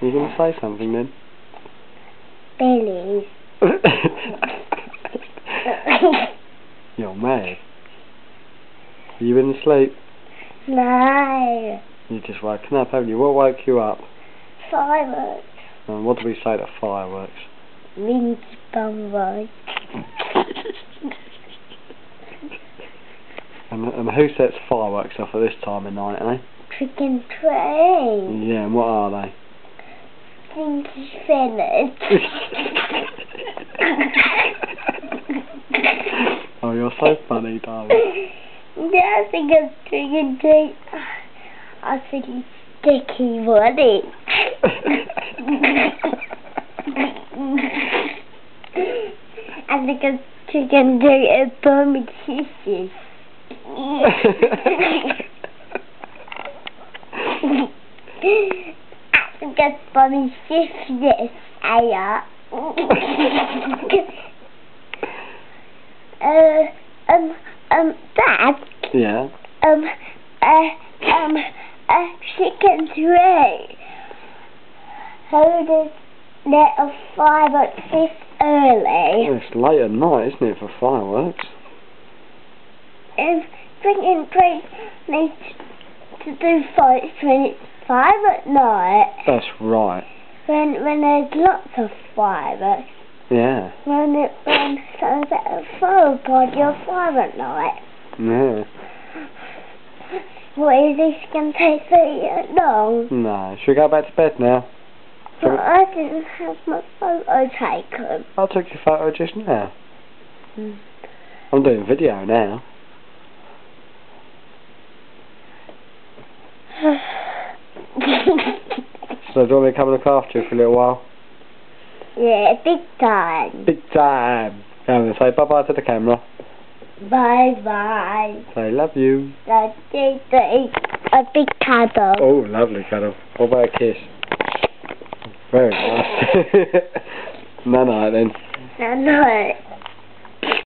You going to say something then? Billy. You're mad. Are you in sleep? No. You just woken up, haven't you? What woke you up? Fireworks. And what do we say to fireworks? Rings bumble. And who sets fireworks off at this time of night, eh? Trick and treat. Yeah, and what are they? Stinky feathers. Oh, you're so funny, darling. Yeah, I think it's trick and treat. I think it's sticky money. I think it's trick and treat and burning kisses. I think it's burning kisses. Dad. Yeah. Chicken tray. How does let a fireworks this early? Well, it's late at night, isn't it, for fireworks? Chicken tray needs to do fireworks when it's 5 at night. That's right. When there's lots of fireworks. Yeah. When someone's at a fire party or 5 at night. Yeah. What is this going to take so long? No. Should we go back to bed now? But I didn't have my photo taken. I took your photo just now. I'm doing video now. So do you want me to come and look after you for a little while? Yeah, big time. Big time. Come and say bye-bye to the camera. Bye-bye. Say love you. A big cuddle. Oh, lovely cuddle. What about a kiss? Very nice. No, then. No.